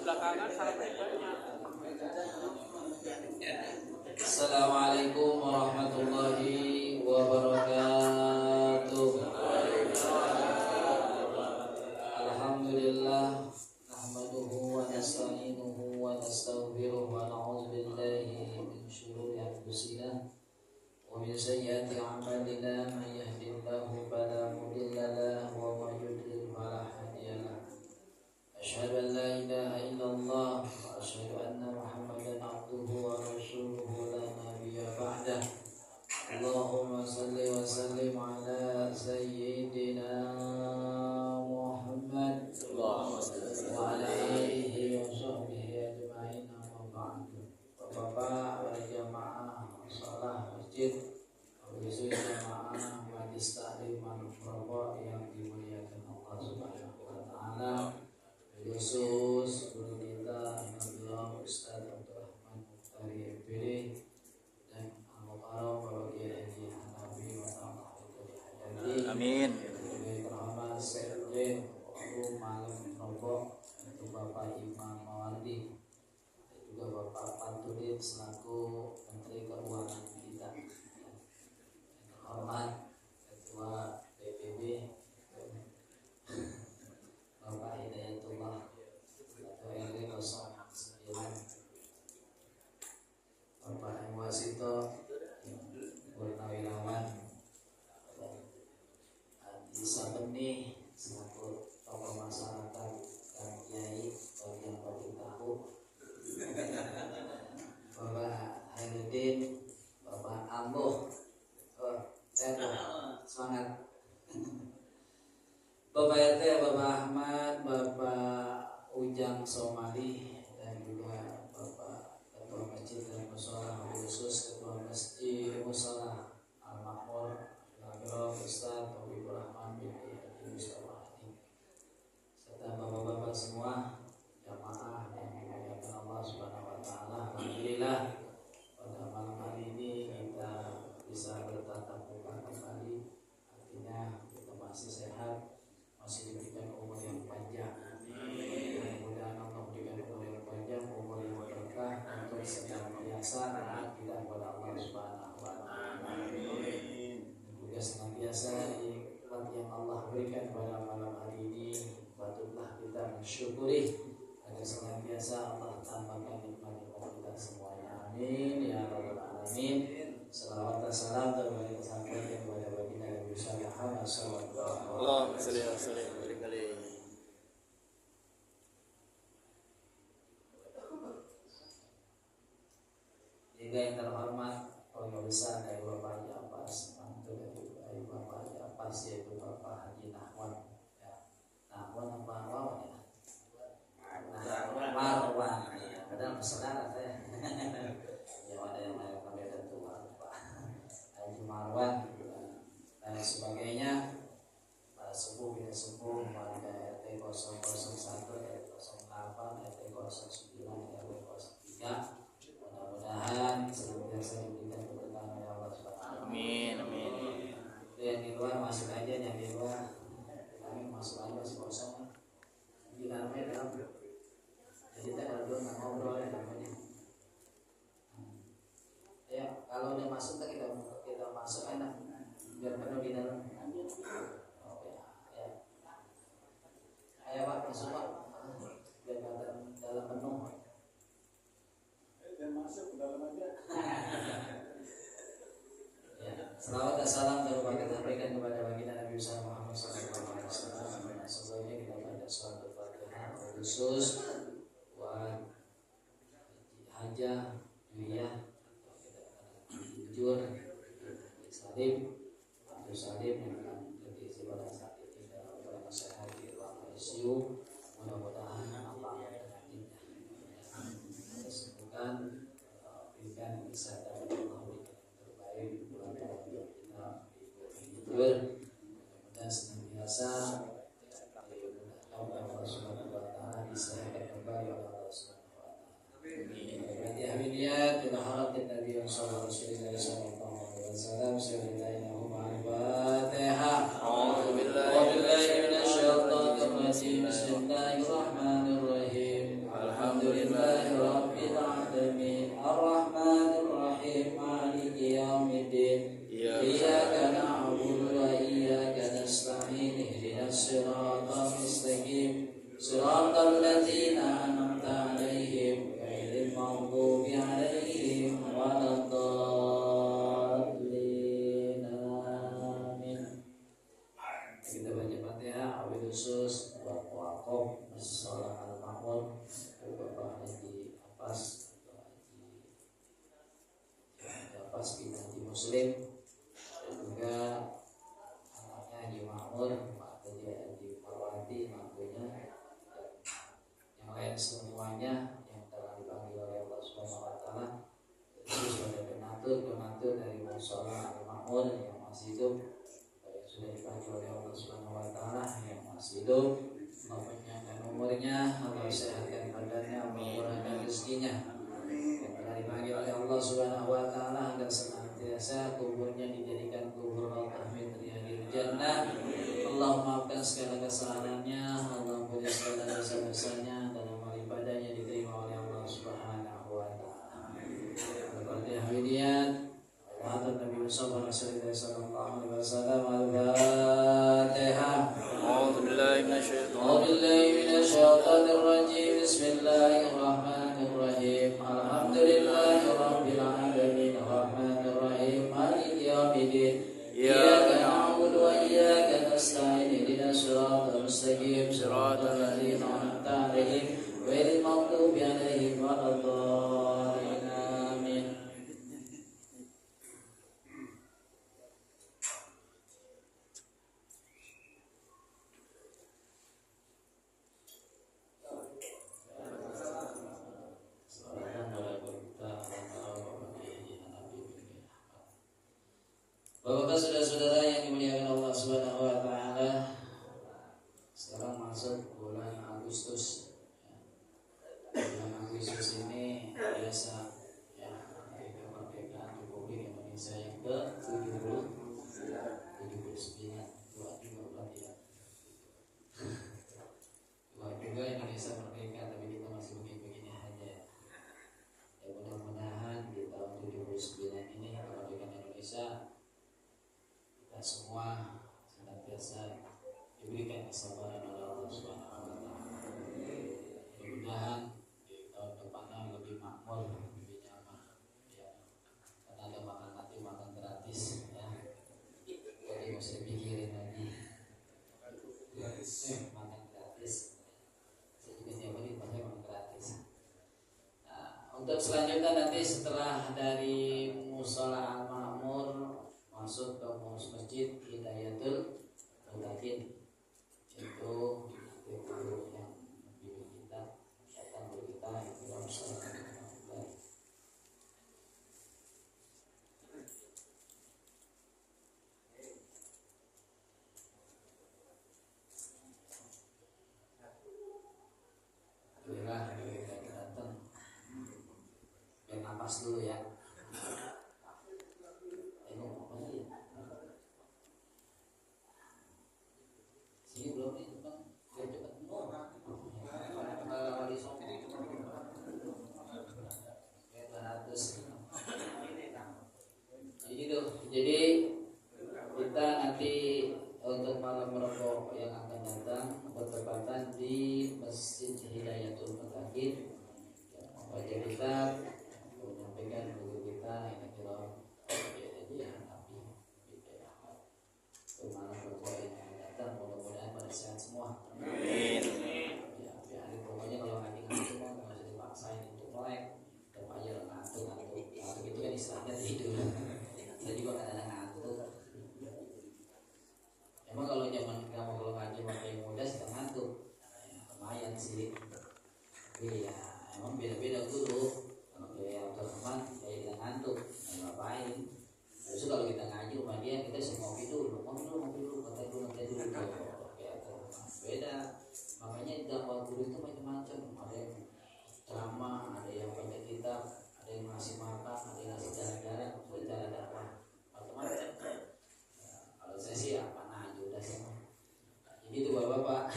belakangan sampai banyak. Assalamualaikum warahmatullahi wabarakatuh. Alhamdulillah nahmaduhu wa nasta'inuhu wa nastaghfiruh wa na'udzu billahi min shururi anfusina wa min sayyiati a'malina man yahdihillahu fala mudilla lahu wa man yudlil fala hadiya lahu. Asyhadu an la ilaha illallah wa asyhadu anna Muhammadan abduhu wa rasuluhu la nabiyya ba'dah. Allahumma salli wa sallim ala sayyidina Muhammad wa ala alihi wa sahbihi ajma'in, amma ba'du. Bapak-bapak wal jamaah shalah masjid Al-Husu jamaah majlis taklim al-Furqa yang dimuliakan Allah Subhanahu wa taala, khusus guru kita Nabiullah Ustaz Abdul Rahman Muftari MPD dan Al-Mukarram Bapak Kiai Haji Hanafi wa ta'ala Hidayati. Amin. Yang terhormat Sekjen Forum Malam Rombok itu Bapak Imam Mawardi dan juga Bapak Pantudin selaku Menteri Keuangan kita. Yang terhormat Ketua BPB Bapak Hidayatullah Ketua RW 09, Bapak M. Wasito Purnawirawan, Adi Sabeni selaku tokoh masyarakat dan kiai bagian bagi tahu, Bapak Hairudin, Bapak Ambo, semangat, Bapak RT, Bapak Ahmad, Bapak Ujang Somali, dan juga Bapak Ketua Masjid dan Mushola, khusus Ketua Masjid Mushola Al-Makmur Al-Agro Ustaz Habibur Rahman bin Haji Mustafa Hadi, serta bapak-bapak semua jamaah yang dimuliakan Allah Subhanahu wa taala. Alhamdulillah pada malam hari ini kita bisa bertatap muka kembali, artinya kita masih sehat, masih diberikan umur yang panjang. Mudah-mudahan Allah memberikan umur yang panjang, umur yang berkah untuk senantiasa taat kepada Allah Subhanahu wa taala. Juga senantiasa nikmat yang Allah berikan pada malam hari ini patutlah kita mensyukuri agar senantiasa Allah tambahkan nikmat-nikmat kita semuanya. Amin ya rabbal alamin. Salawat dan salam tersampaikan kepada baginda Nabi Muhammad sallallahu alaihi wasallam. Juga yang terhormat keluarga besar dari Bapak Haji Abbas, mantu dari Bapak Haji Abbas yaitu Bapak Haji Nahwan. Ya. Nahwan apa Wawan ya? Marwan. Ya, kadang saudara saya. Ya ada yang lain beda tua Pak Haji Marwan dan sebagainya. Para sepuh ya sepuh warga RT 001, RT 08, RT 09, RW 03. Mudah-mudahan senantiasa diberikan keberkahan oleh Allah Subhanahu. Amin, amin. Yang di luar masuk aja, yang di luar kami masuk aja masih kosong. Di dalamnya dalam. Jadi kita kalau dulu nggak ngobrol ya namanya. Ya kalau udah masuk kita masuk enak biar penuh di dalam. Oh ya. Ayo Pak masuk Pak. Biar dalam penuh. Dan masuk ke dalam aja. Ya, selawat dan salam kita sampaikan kepada baginda Nabi Muhammad SAW. Sebelumnya kita baca surat Al-Fatihah khusus buat Hajah Julia Jujur Salim Abdul Salim yang akan berisi pada saat ini dalam beberapa sehat di ruang ICU. Mudah-mudahan apa yang sembuhkan berikan bisa dari Allah terbaik di bulan Ramadan kita tidur dan senantiasa Allah Subhanahu wa taala disehatkan kembali oleh Allah Subhanahu wa taala. Amin. Amin. Kita harapkan Nabi sallallahu alaihi wasallam sallallahu alaihi Al-Fatihah. A'udzu billahi minasyaitonir rajim. Bismillahirrahmanirrahim. sudah dipanggil oleh Allah Subhanahu wa taala yang masih hidup, Allah panjangkan umurnya, Allah sehatkan badannya, Allah murahkan rezekinya. Yang telah dipanggil oleh Allah Subhanahu wa taala agar senantiasa kuburnya dijadikan kubur raudhah min riyadil jannah. Allah maafkan segala kesalahannya, Allah ampuni segala dosa-dosanya, dan amal ibadahnya diterima oleh Allah Subhanahu wa taala. Al-Fatihah hidayat. Hadap Nabi Muhammad sallallahu alaihi wasallam. Al-Fatihah. A'udzu billahi minasyaitonir rajim. Bismillahirrahmanirrahim. Alhamdulillahirabbil alamin. Arrahmanir rahim. Maliki yaumiddin. Iyyaka na'budu wa iyyaka nasta'in. Ihdinas siratal mustaqim. Siratal ladzina an'amta 'alaihim ghairil maghdubi 'alaihim waladdallin. Amin. Bapak-bapak, saudara-saudara yang dimuliakan Allah Subhanahu wa taala, sekarang masuk bulan Agustus. Bulan Agustus ini biasa ya, hari kemerdekaan Republik Indonesia yang ke-79. Tua juga berarti ya. Tua juga Indonesia merdeka, tapi kita masih begini-begini aja. Ya mudah-mudahan di tahun 79 ini kemerdekaan Indonesia kita semua senantiasa diberikan kesabaran oleh Allah Subhanahu wa taala. Mudah-mudahan di tahun depannya lebih makmur, lebih nyaman ya. Karena ada makan gratis ya. Jadi nggak usah pikirin lagi. Makan gratis. Saya juga tiap hari pakai makan gratis. Nah, untuk selanjutnya nanti setelah dari Mushola Al-Ma'mur masuk ke Masjid Hidayatul Mutakin, itu guru yang membimbing kita, syaitan guru kita yang tidak bersama baik. Alhamdulillah kita datang. Biar napas dulu ya. Jadi kita nanti untuk malam merokok yang akan datang bertepatan di Masjid Hidayatul Mutakin, membaca kitab, menyampaikan guru kita yang kira ya Nabi untuk malam merokok yang akan datang, mudah-mudahan pada sehat semua. Amin. Ya, hari pokoknya kalau ngaji-ngaji kan nggak usah dipaksain untuk melek, tetap aja ngantuk. Ngantuk itu kan istilahnya tidur. Saya juga kadang ngantuk. Emang kalau zaman kamu kalau ngaji pakai muda suka ngantuk, ya, lumayan sih. Tapi ya emang beda-beda guru. Kalau kayak teman kayak kita ngantuk, ngapain? Terus kalau kita ngaji rumah dia kita ngopi dulu, kata dulu. Ya, beda. Makanya dakwah guru itu macam-macam. Ada yang ceramah, ada yang baca kitab, ada yang ngasih makan, ada yang ngasih jalan-jalan, cara dakwah macam-macam. Kalau saya sih apa aja udah semua. Jadi itu bapak-bapak,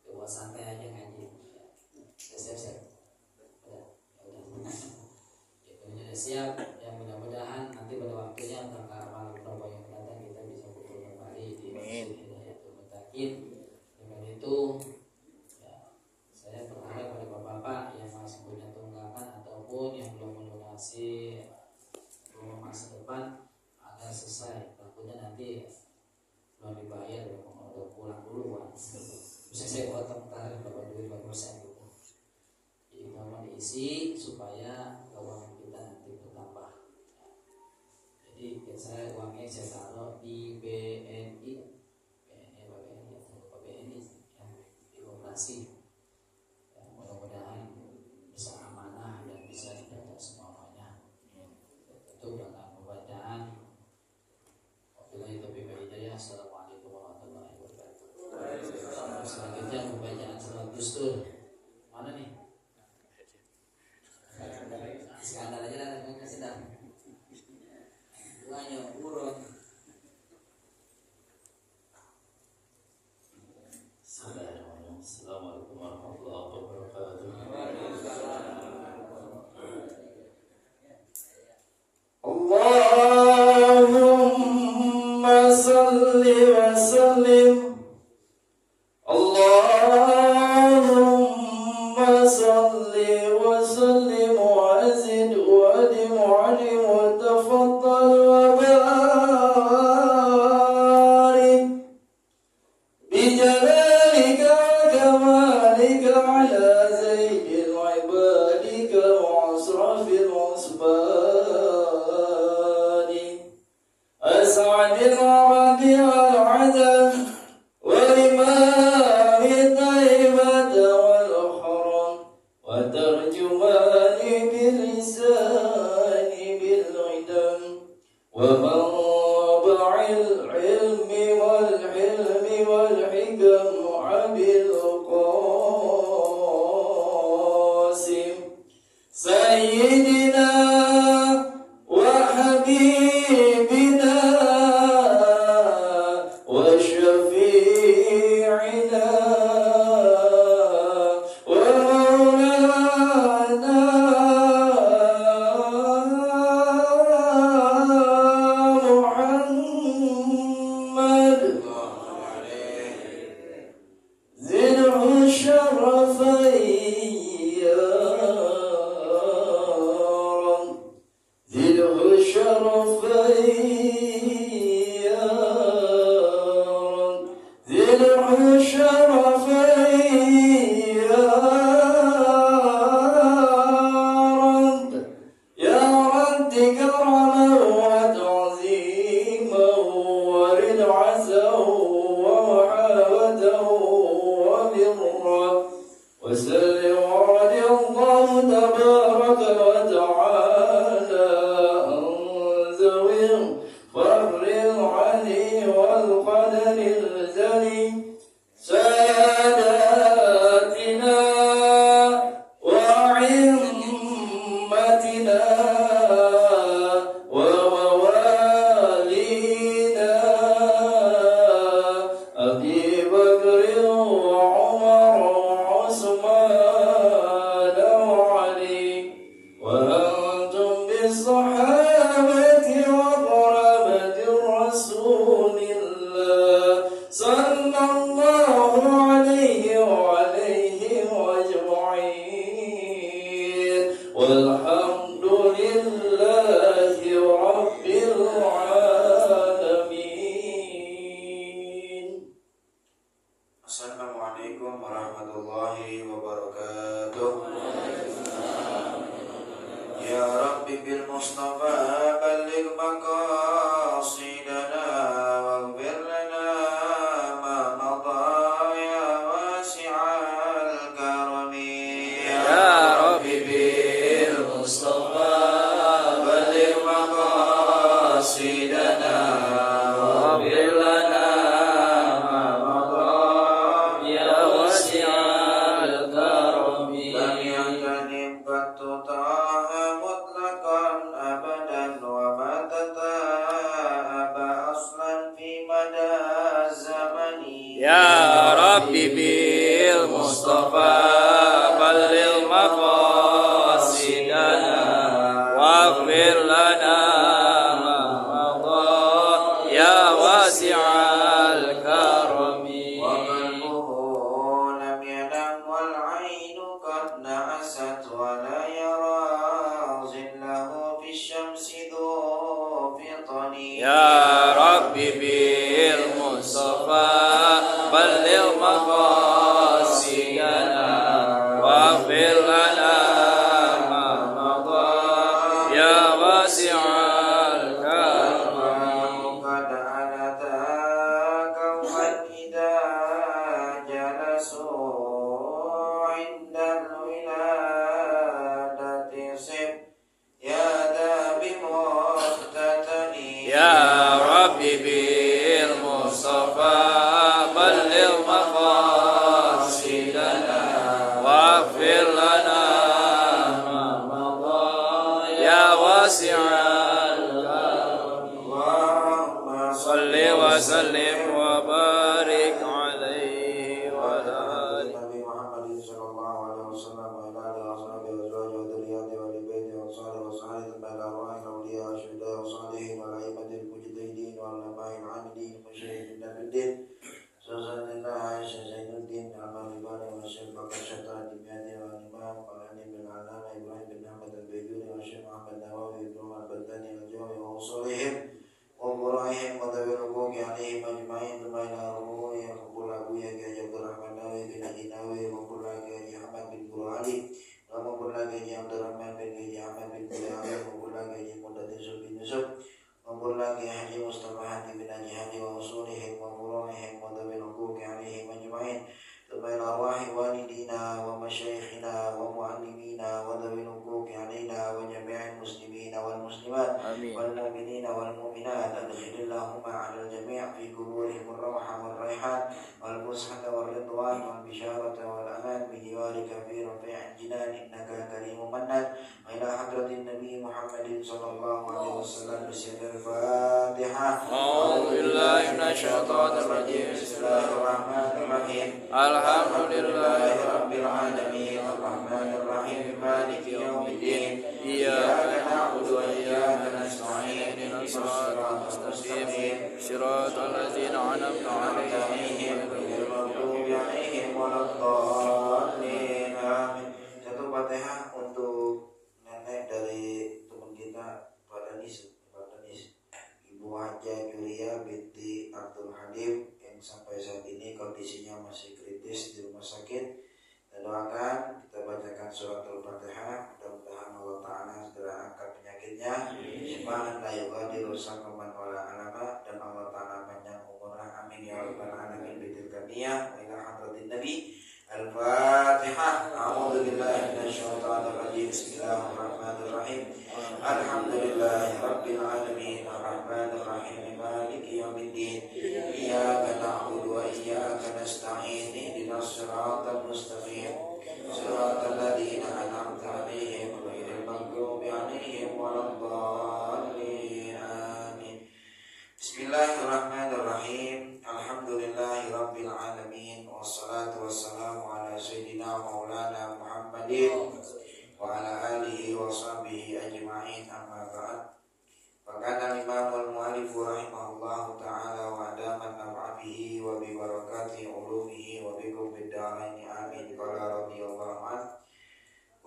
coba santai aja ngaji. Siap-siap. Udah. Itu sudah siap. Yang mudah-mudahan nanti pada waktunya antara malam berapa yang datang kita bisa kumpul kembali di Masjid Hidayatul Mutakin. Dengan itu ya, saya berharap pada bapak-bapak yang masih punya tunggakan ataupun yang belum melunasi rumah masa depan agar selesai, takutnya nanti belum dibayar ya, udah pulang duluan bisa saya potong tarik berapa duit berapa gitu. Jadi mau diisi supaya keuangan kita nanti bertambah ya. Jadi saya uangnya saya taruh di BNI yang di koperasi ya, mudah-mudahan bisa amanah dan bisa dibaca semuanya. Itu dengan pembacaan wabillahi taufiq wal hidayah. Assalamualaikum warahmatullahi wabarakatuh. Selanjutnya pembacaan surat Dustur. Mana nih? Sekarang aja lah, kasih dah. Duanya urut. Assalamualaikum warahmatullahi wabarakatuh. Allahumma salli wa sallim. Allahumma salli wa sallim wa zid wa adim wa adim wa tafaddal wa barik bijalalika wa kamalika ala zaydil ibadika wa asrafil usbani as'adil arabi wal adam والإمام الطيبة والحرم وترجمان باللسان بالغدم ومنبع العلم والحلم والحكم أبي القاسم سيدنا وحبيبنا وشفيعنا ومولانا محمد ذو الشرفين يا رب ذو الشرفين يا رب ذو الشرفين يا رب يا رب كرما وتعظيما ورضعته ومحابته وبرا وسلم ورضي الله تبارك وتعالى عن ذوي الفخر العلي والقدر الجلي ساداتنا وأئمتنا وموالينا أبي بكر وعمر وعثمان وعلي وأنتم بالصحابة وقرابة رسول الله صلى الله عليه وعليهم أجمعين والحمد لله رب العالمين. Assalamualaikum warahmatullahi wabarakatuh. Ya Rabbi bil Mustafa balligh maqasidana waghfir lana ma madha ya wasi'al karami. Ya Rabbi bil Mustafa balligh maqasidana waghfir lana ma madha ya wasi'al karami. Lam yakanim batuta mutlaqan abadan wa ma tata'aba aslan fi mada zamani. Ya Rabbi bil Mustafa balligh maqasidana waghfir lana ma madha ya wasi'al karami. Wa qalbuhu lam yanam wal 'ainu qad na'asat wa la yara zillahu fi syamsi dhu fitani. Ya Rabbi bil Mustafa balligh maqasidana waghfir lana ma madha ya wasi'al karami. Qad anata kauman idha jalasu 'inda al-wiladati sib ya dabi muhtatani. Ya Rabbi bil Mustafa balligh maqasidana waghfir lana ma madha ya wasi'al Allahumma salli wa sallim wa barik alaihi wa ala alihi Nabi Muhammad sallallahu alaihi wasallam wa ala alihi wa sahbihi wa azwajihi wa dhurriyyatihi wa li baitihi wa sahbihi wa sahbihi wa ala arwahil awliya wa syuhada wa salihin wa ala aimatil mujtahidin wa ulama'il 'amilin wa syahidin nabiyyin Sazanillah Syazainuddin Al-Malibani wa Syekh Bakar Syaitan Dimyati wa Imam Al-Ani bin Alana Ibrahim bin Ahmad Al-Bayyuni wa Syekh Muhammad Nawawi Ibn Al-Badani Al-Jawi wa Usulihim wa Qura'ihim wa Dawil Hukuki Alihim Ajma'in Tumayna Ruhi ya Kukula Buya Gaya Abdurrahman Nawi bin Adinawi wa Kukula Gaya Ahmad bin Guru Ali wa Kukula Gaya Abdurrahman bin Gaya Ahmad bin Guru Ali wa Kukula Gaya Mudatin Subin Yusuf Mampun lagi Haji Mustafa Hadi bin Haji Hadi wa usulihim wa furahihim wa dhabil hukuki alaihim ajma'in Tumail arwahi walidina wa masyaikhina wa mu'allimina wa dhabil hukuki alaina wa jami'in muslimina wal muslimat wal mu'minina wal mu'minat adkhilillahumma ala al-jami' fi kuburihim ar-rawha wal rayhan wal bushata wal ridwan wal bisharata wal aman bi jiwarika fi rafi'in jinan innaka karimun mannan wa ila hadratin nabi Muhammadin sallallahu alaihi wasallam Al-Fatihah. A'udzu billahi minasyaitonir rajim. Bismillahirrahmanirrahim. Alhamdulillahi Rabbil alamin. Arrahmanir rahim. Maliki yaumiddin. Iyyaka na'budu wa iyyaka nasta'in. Ihdinas siratal mustaqim. Shiratal ladzina an'amta 'alaihim ghairil maghdubi 'alaihim waladdallin. Amin. Satu Fatihah untuk nenek dari teman kita Pak Danis. Ibu Haja Julia binti Abdul Halim yang sampai saat ini kondisinya masih kritis di rumah sakit. Kita doakan, kita bacakan surat Al-Fatihah, mudah-mudahan Allah Ta'ala segera angkat penyakitnya. Subhanan la yughadiru saqaman wala alama, dan Allah Ta'ala panjang umurnya, amin ya rabbal alamin. Bitilkaniyah wa ila hadratin nabi. Al-Fatihah. A'udzu billahi minasyaitonir rajim. Bismillahirrahmanirrahim. Alhamdulillahi rabbil alamin. Arrahmanir rahim. Maliki yaumiddin. Iyyaka na'budu wa iyyaka nasta'in. Ihdinas siratal mustaqim. Siratal ladzina an'amta 'alaihim ghairil maghdubi 'alaihim waladdallin. Amin. Bismillahirrahmanirrahim. Alhamdulillahi rabbil alamin. Wassalatu wassalamu ala sayyidina maulana Muhammadin wa ala alihi wa sahbihi ajma'in, amma ba'd. Fakana imamul mu'alifu rahimahullahu ta'ala wa adaman naf'abihi wa bi barakati ulumihi wa bikum bidda'aini amin. Qala radiyallahu an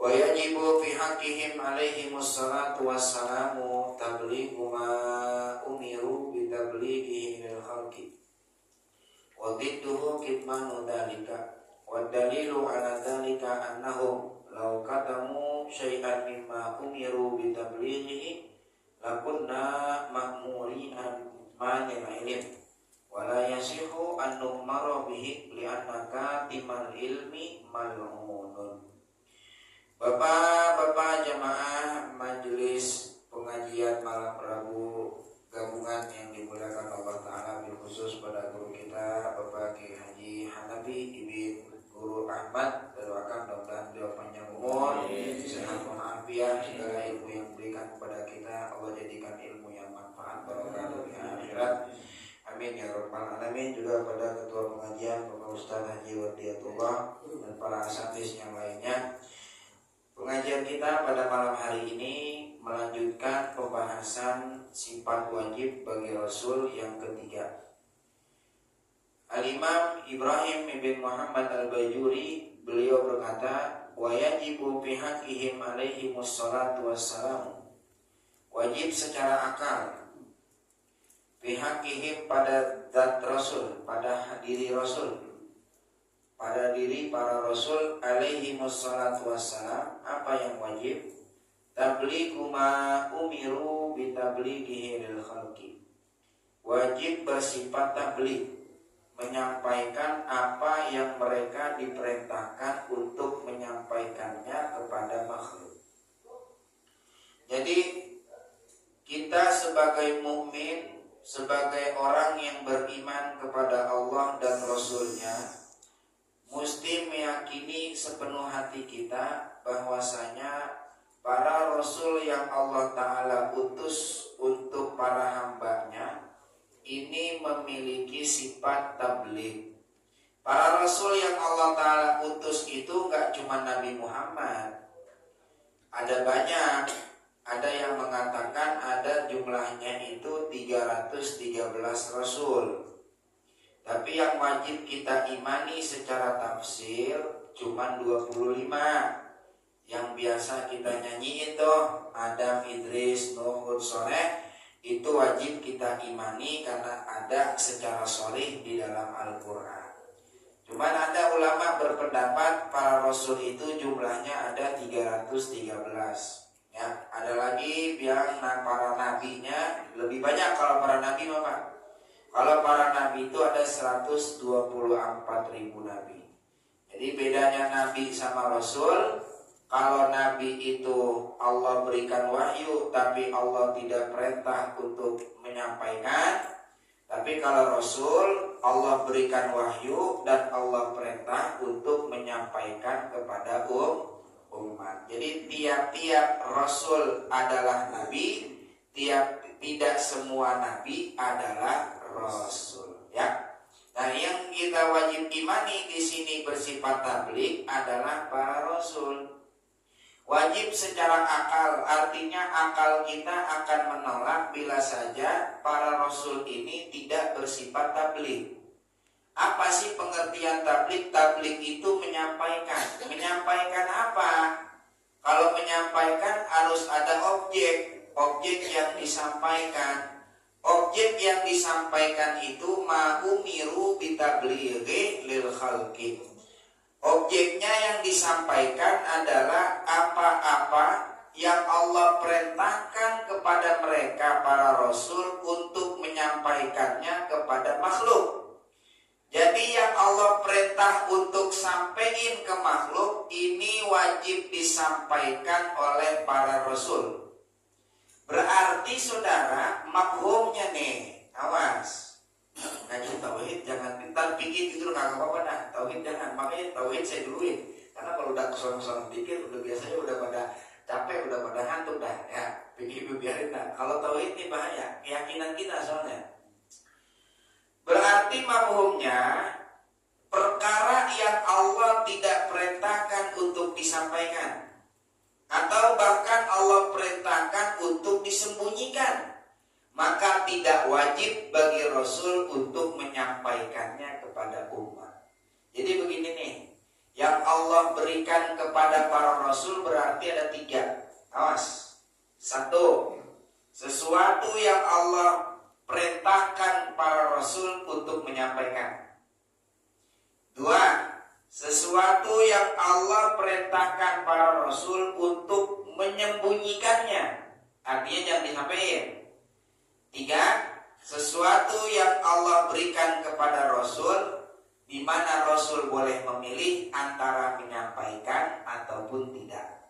wa yajibu fi haqqihim alaihimus salatu wassalamu tablighu ma umiru bi tablighihi lil khalqi wa didduhu kitmanu dhalika wa dalilu ala dhalika annahum law katamu syai'an mimma umiru bi tablighihi lakunna ma'murina manil ilm wa la yasihu an nu'mara bihi li'anna katimal ilmi mal'unun. Bapak-bapak jamaah majelis pengajian malam Rabu gabungan yang dimuliakan Allah Ta'ala, bil khusus pada guru kita Bapak Ki Haji Hanafi Ibn Guru Ahmad, doakan mudah-mudahan beliau panjang umur, sehat walafiat, segala ilmu yang diberikan kepada kita Allah jadikan ilmu yang manfaat barokah dunia akhirat, amin ya rabbal alamin. Juga pada ketua pengajian Bapak Ustaz Haji Wardiyatullah dan para asatidz yang lainnya. Pengajian kita pada malam hari ini melanjutkan pembahasan sifat wajib bagi Rasul yang ketiga. Al-Imam Ibrahim bin Muhammad Al-Bajuri beliau berkata, wa yajibu fi haqqihim alaihimus salatu wassalam, wajib secara akal fi haqqihim pada zat Rasul, pada diri Rasul, pada diri para Rasul alaihimus salatu wassalam. Apa yang wajib? Tablighu ma umiru bi tablighihi lil khalqi, wajib bersifat tabligh, menyampaikan apa yang mereka diperintahkan untuk menyampaikannya kepada makhluk. Jadi kita sebagai mukmin, sebagai orang yang beriman kepada sepenuh hati kita bahwasanya para rasul yang Allah Ta'ala utus untuk para hambanya ini memiliki sifat tabligh. Para rasul yang Allah Ta'ala utus itu gak cuma Nabi Muhammad. Ada banyak. Ada yang mengatakan ada jumlahnya itu 313 rasul. Tapi yang wajib kita imani secara tafsir cuma 25. Yang biasa kita nyanyiin tuh Adam, Idris, Nuh, Hud, Soleh, itu wajib kita imani karena ada secara sharih di dalam Al-Quran. Cuman ada ulama berpendapat para rasul itu jumlahnya ada 313. Ya, ada lagi yang para nabinya lebih banyak. Kalau para nabi Bapak, kalau para nabi itu ada 124.000 nabi. Jadi bedanya nabi sama rasul, kalau nabi itu Allah berikan wahyu tapi Allah tidak perintah untuk menyampaikan. Tapi kalau rasul Allah berikan wahyu dan Allah perintah untuk menyampaikan kepada umat. Jadi tiap-tiap rasul adalah nabi, tidak semua nabi adalah rasul, ya. Nah, yang kita wajib imani di sini bersifat tabligh adalah para rasul. Wajib secara akal, artinya akal kita akan menolak bila saja para rasul ini tidak bersifat tabligh. Apa sih pengertian tabligh? Tabligh itu menyampaikan. Menyampaikan apa? Kalau menyampaikan harus ada objek yang disampaikan. Objek yang disampaikan itu ma'umiru bitablighi lil khalqi. Objeknya yang disampaikan adalah apa-apa yang Allah perintahkan kepada mereka para rasul untuk menyampaikannya kepada makhluk. Jadi yang Allah perintah untuk sampaikan ke makhluk ini wajib disampaikan oleh para rasul. Berarti saudara, makhumnya nih, awas. Ngaji tauhid jangan pintar pikir gitu, nggak apa-apa dah. Tauhid jangan, makanya tauhid saya duluin. Karena kalau udah kesana-sana pikir, udah biasanya udah pada capek, udah pada ngantuk dah. Ya, pikir biarin dah. Kalau tauhid ini bahaya, keyakinan kita soalnya. Berarti mafhumnya perkara yang Allah tidak perintahkan untuk disampaikan atau bahkan Allah perintahkan untuk disembunyikan, maka tidak wajib bagi Rasul untuk menyampaikannya kepada umat. Jadi begini nih, yang Allah berikan kepada para Rasul berarti ada 3. Awas. 1, sesuatu yang Allah perintahkan para Rasul untuk menyampaikan. 2, sesuatu yang Allah perintahkan para Rasul untuk menyembunyikannya, artinya jangan disampaikan. 3, sesuatu yang Allah berikan kepada Rasul, di mana Rasul boleh memilih antara menyampaikan ataupun tidak.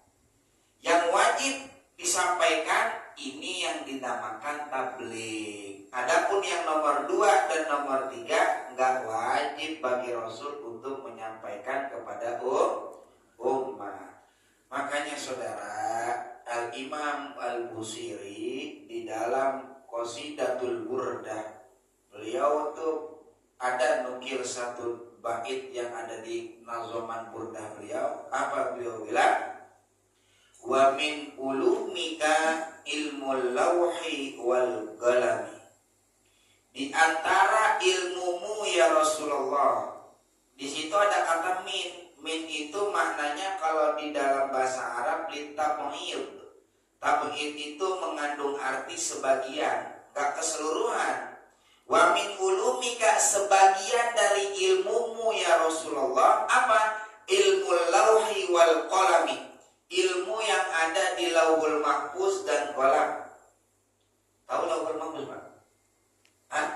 Yang wajib disampaikan ini yang dinamakan tabligh. Adapun yang nomor 2 dan nomor 3 enggak wajib bagi Rasul untuk menyampaikan kepada umat. Makanya saudara, Al-Imam Al-Busiri di dalam Qasidatul Burdah, beliau tuh ada nukil satu bait yang ada di nazoman Burdah beliau. Apa beliau bilang? Wa min ulumika ilmul lawhi wal qalami. Di antara ilmumu ya Rasulullah. Di situ ada kata min. Min itu maknanya kalau di dalam bahasa Arab litab'id. Tab'id itu mengandung arti sebagian, enggak keseluruhan. Wa min ulumika, sebagian dari ilmumu ya Rasulullah. Apa? Ilmul lawhi wal qalami. Ilmu yang ada di Lauhul Mahfuz dan Qalam. Tahu Lauhul Mahfuz, Pak? Hah?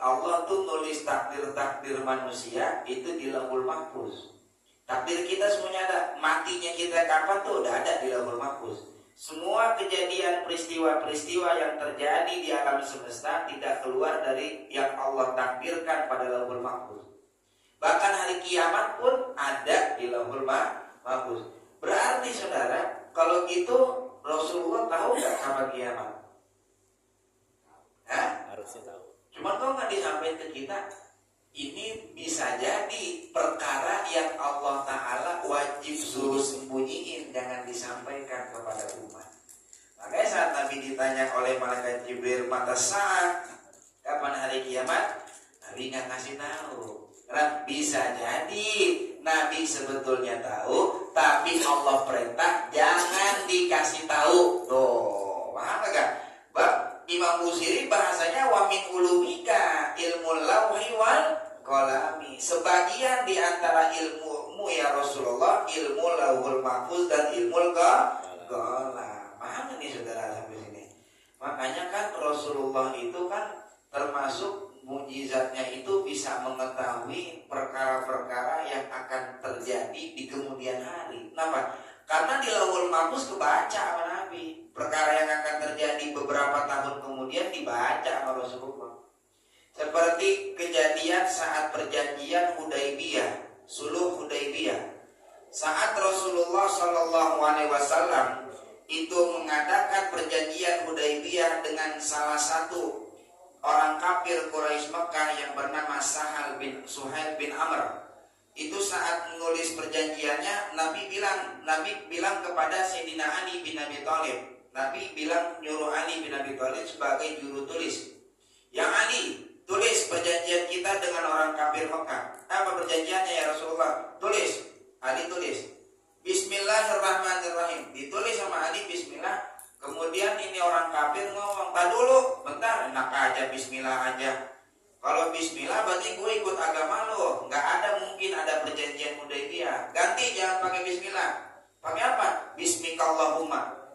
Allah tuh nulis takdir manusia itu di Lauhul Mahfuz. Takdir kita semuanya ada. Matinya kita kapan tuh udah ada di Lauhul Mahfuz. Semua kejadian peristiwa-peristiwa yang terjadi di alam semesta tidak keluar dari yang Allah takdirkan pada Lauhul Mahfuz. Bahkan hari kiamat pun ada di Lauhul Mahfuz. Berarti saudara, kalau gitu Rasulullah tahu nggak kapan kiamat? Hah? Harusnya tahu. Cuman kok nggak disampaikan ke kita? Ini bisa jadi perkara yang Allah Ta'ala wajib suruh sembunyiin, jangan disampaikan kepada umat. Makanya saat Nabi ditanya oleh malaikat Jibril mata saat kapan hari kiamat, Nabi nggak kasih tahu. Karena bisa jadi Nabi sebetulnya tahu, tapi Allah perintah jangan dikasih tahu. Tuh, paham gak? Imam Busiri bahasanya wa min ulumika ilmu lauhi wal qalami. Sebagian di antara ilmu ya Rasulullah, ilmu lauhul mahfuz dan ilmu qalam. Paham nih saudara sampai sini? Makanya kan Rasulullah itu kan termasuk mukjizatnya itu bisa mengetahui perkara-perkara yang akan terjadi di kemudian hari. Kenapa? Karena di lauhul mahfuz kebaca sama Nabi. Perkara yang akan terjadi beberapa tahun kemudian dibaca sama Rasulullah. Seperti kejadian saat perjanjian Hudaybiyah, Suluh Hudaybiyah. Saat Rasulullah Shallallahu Alaihi Wasallam itu mengadakan perjanjian Hudaybiyah dengan salah satu orang kafir Quraisy Mekah yang bernama Suhail bin Amr. Itu saat menulis perjanjiannya, Nabi bilang kepada Sayyidina Ali bin Abi Thalib. Nabi bilang nyuruh Ali bin Abi Thalib sebagai juru tulis. Yang Ali, tulis perjanjian kita dengan orang kafir Mekah. Apa perjanjiannya ya Rasulullah? Tulis. Ali tulis. Bismillahirrahmanirrahim. Ditulis sama Ali Bismillah. Kemudian ini orang kafir ngomong, "Tak dulu, bentar, enak aja Bismillah aja. Kalau Bismillah berarti gue ikut agama lo. Nggak ada mungkin ada perjanjian Hudaybiyah. Ganti, jangan pakai Bismillah. Pakai apa? Bismikallahumma."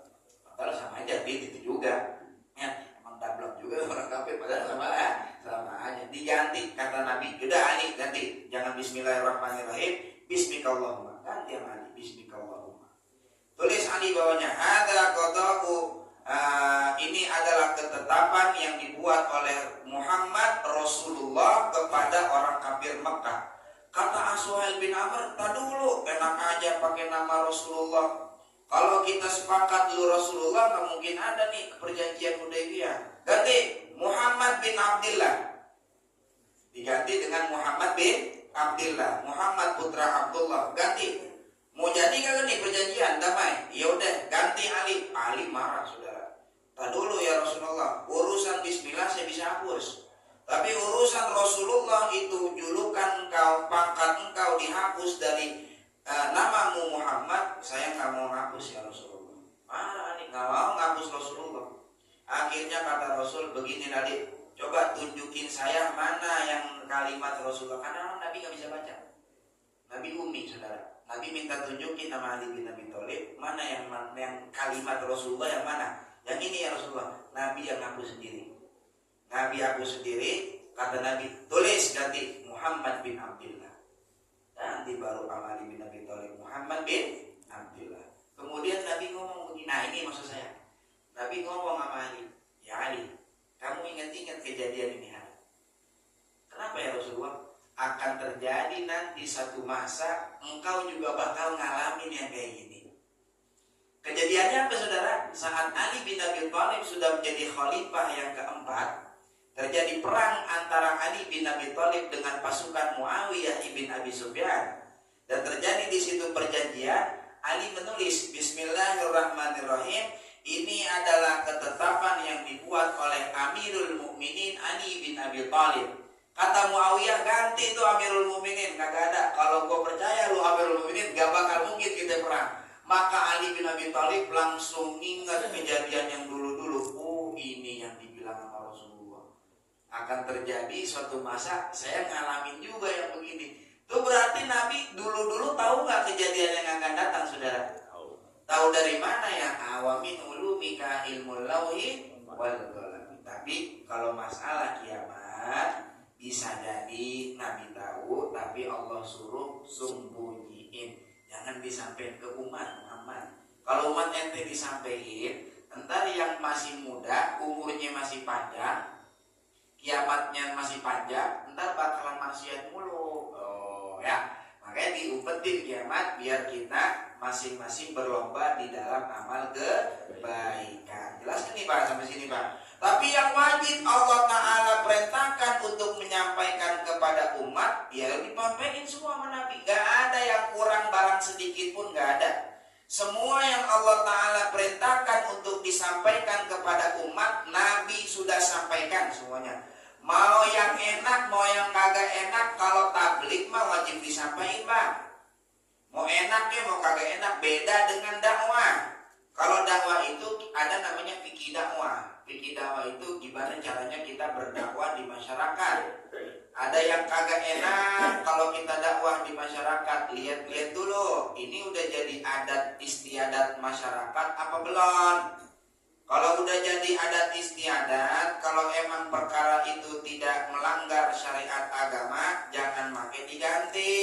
Padahal sama aja, itu juga. Ya, emang dablok juga orang kafir, padahal sama aja. Diganti kata Nabi, "Udah Ali, ganti. Jangan Bismillahirrahmanirrahim, Bismikallahumma." Ganti yang Ali, Bismikallahumma. Tulis Ali bawahnya, "Ada qada'u." Ini adalah ketetapan yang dibuat oleh Muhammad Rasulullah kepada orang kafir Mekah. Kata Suhail bin Amr, "Tak dulu, enak aja pakai nama Rasulullah. Kalau kita sepakat dulu Rasulullah, nggak mungkin ada nih perjanjian Hudaybiyah. Ganti Muhammad bin Abdullah." Diganti dengan Muhammad bin Abdullah, Muhammad putra Abdullah. Ganti. Mau jadi kagak nih perjanjian damai? Ya udah, ganti Ali. Ali marah saudara. Tak dulu ya Rasulullah, urusan Bismillah saya bisa hapus. Tapi urusan Rasulullah itu julukan engkau, pangkat engkau dihapus dari namamu Muhammad, saya nggak mau ngapus ya Rasulullah. Marah nih, nggak mau ngapus Rasulullah. Akhirnya kata Rasul, "Begini Nabi, coba tunjukin saya mana yang kalimat Rasulullah." Karena Nabi nggak bisa baca. Nabi umi saudara. Nabi minta tunjukin nama Ali bin Abi Thalib, mana yang kalimat Rasulullah yang mana? Yang ini ya Rasulullah. Nabi yang hapus sendiri. Nabi hapus sendiri. Kata Nabi, "Tulis ganti Muhammad bin Abdullah." Nanti baru Ali bin Abi Thalib, Muhammad bin Abdullah. Kemudian Nabi ngomong begini, nah ini maksud saya. Nabi ngomong sama Ali, "Ya Ali, kamu ingat-ingat kejadian ini hari. Kenapa ya Rasulullah? Akan terjadi nanti satu masa engkau juga bakal ngalamin yang kayak gini." Kejadiannya apa saudara? Saat Ali bin Abi Thalib sudah menjadi khalifah yang keempat, terjadi perang antara Ali bin Abi Thalib dengan pasukan Muawiyah ibn Abi Sufyan, dan terjadi di situ perjanjian. Ali menulis Bismillahirrahmanirrahim. Ini adalah ketetapan yang dibuat oleh Amirul Mukminin Ali bin Abi Thalib. Kata Muawiyah, "Ganti itu Amirul Mukminin." Kagak ada. Kalau gua percaya lu Amirul Mukminin, gak bakal mungkin kita perang. Maka Ali bin Abi Thalib langsung ingat kejadian yang dulu-dulu. Oh, ini yang dibilang sama Rasulullah. Akan terjadi suatu masa saya ngalamin juga yang begini. Itu berarti Nabi dulu-dulu tahu nggak kejadian yang akan datang, saudara? Tahu dari mana ya? Awamin ulumika ilmu lauhi wal qalam. Tapi kalau masalah kiamat bisa jadi Nabi tahu, tapi Allah suruh sembunyiin. Jangan disampaikan ke umat Muhammad. Kalau umat ente disampaikan, entar yang masih muda, umurnya masih panjang, kiamatnya masih panjang, entar bakalan maksiat mulu. Oh, ya. Makanya diumpetin kiamat biar kita masing-masing berlomba di dalam amal kebaikan. Jelas nih Pak sampai sini Pak. Tapi yang wajib Allah Ta'ala perintahkan untuk menyampaikan kepada umat, ya dipampaikan semua sama Nabi. Gak ada yang kurang barang sedikit pun, gak ada. Semua yang Allah Ta'ala perintahkan untuk disampaikan kepada umat, Nabi sudah sampaikan semuanya. Mau yang enak, mau yang kagak enak, kalau tablik mah wajib disampaikan Pak. Mau enak ya, mau kagak enak, beda dengan dakwah. Kalau dakwah itu ada namanya fikih dakwah. Fikih dakwah itu gimana caranya kita berdakwah di masyarakat. Ada yang kagak enak kalau kita dakwah di masyarakat. Lihat-lihat dulu, ini udah jadi adat istiadat masyarakat apa belum? Kalau udah jadi adat istiadat, kalau emang perkara itu tidak melanggar syariat agama, jangan pakai diganti.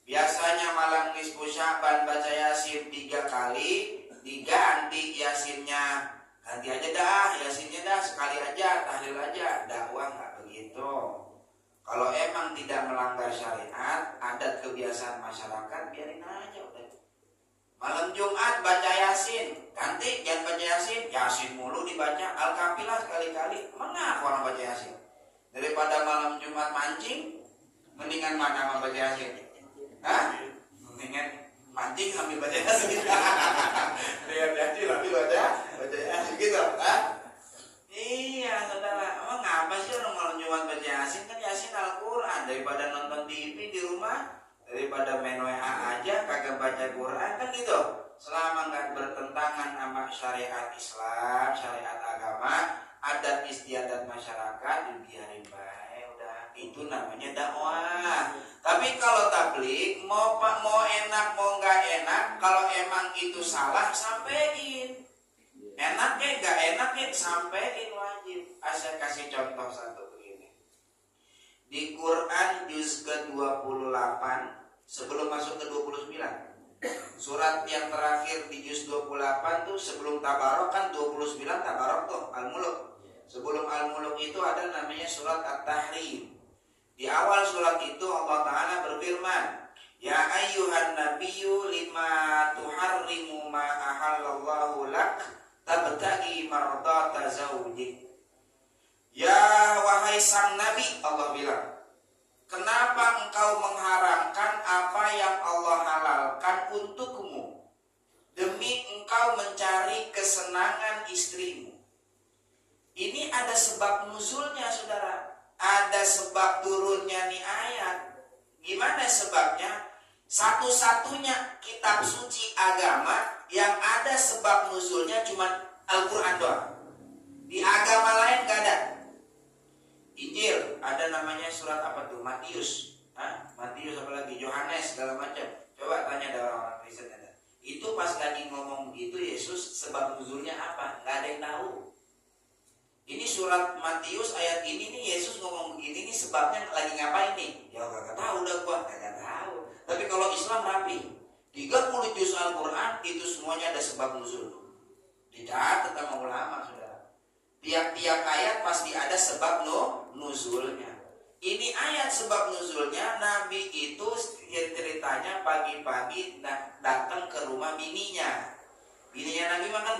Biasanya malam nisfu Sya'ban baca Yasin 3 kali, diganti Yasinnya. Ganti aja dah, Yasinnya dah sekali aja, tahlil aja. Dakwah nggak begitu. Kalau emang tidak melanggar syariat, adat kebiasaan masyarakat, biarin aja udah. Malam Jumat baca Yasin, ganti jangan baca Yasin, Yasin mulu dibaca, Al-Kafilah sekali-kali. Mana orang baca Yasin? Daripada malam Jumat mancing, mendingan mana baca Yasin? Hah? Mendingan mancing sambil baca Yasin. Lihat Yasin tapi baca Yasin gitu, hah? Iya saudara, emang ngapa sih orang malam Jumat baca Yasin? Kan Yasin Al-Quran, daripada nonton TV di rumah, daripada main WA aja kagak baca Quran, kan gitu. Selama nggak bertentangan sama syariat Islam, syariat agama, adat istiadat masyarakat, dibiarin baik udah. Itu namanya dakwah. Tapi kalau tablik mau enak mau nggak enak, kalau emang itu salah sampein. Enaknya nggak enaknya sampein wajib. Saya kasih contoh satu begini. Di Quran juz ke-28 sebelum masuk ke 29, surat yang terakhir di juz 28 tuh sebelum Tabarok, kan 29 Tabarok tuh Al-Muluk. Sebelum Al-Muluk itu ada namanya surat At-Tahrim. Di awal surat itu Allah Ta'ala berfirman, ya ayyuhan nabiyyu lima tuharrimu ma ahallallahu lak tabtagi mardata zawjik. Ya wahai sang nabi, Allah bilang, kenapa engkau mengharamkan apa yang Allah halalkan untukmu demi engkau mencari kesenangan istrimu? Ini ada sebab nuzulnya saudara. Ada sebab turunnya nih ayat. Gimana sebabnya? Satu-satunya kitab suci agama yang ada sebab nuzulnya cuma Al-Quran doang. Di agama lain gak ada. Injil ada namanya surat apa tuh? Matius. Matius apalagi Yohanes segala macam. Coba tanya ada orang-orang Kristen ada. Itu pas lagi ngomong begitu Yesus sebab nuzulnya apa? Gak ada yang tahu. Ini surat Matius ayat ini nih Yesus ngomong begini nih sebabnya lagi ngapain nih? Ya gak tahu udah gua gak tahu. Tapi kalau Islam rapi, 30 juz Al-Quran itu semuanya ada sebab nuzul. Dicatat sama ulama saudara. Tiap-tiap ayat pasti ada sebab nuzulnya. Ini ayat sebab nuzulnya, Nabi itu ceritanya pagi-pagi datang ke rumah bininya. Bininya Nabi makan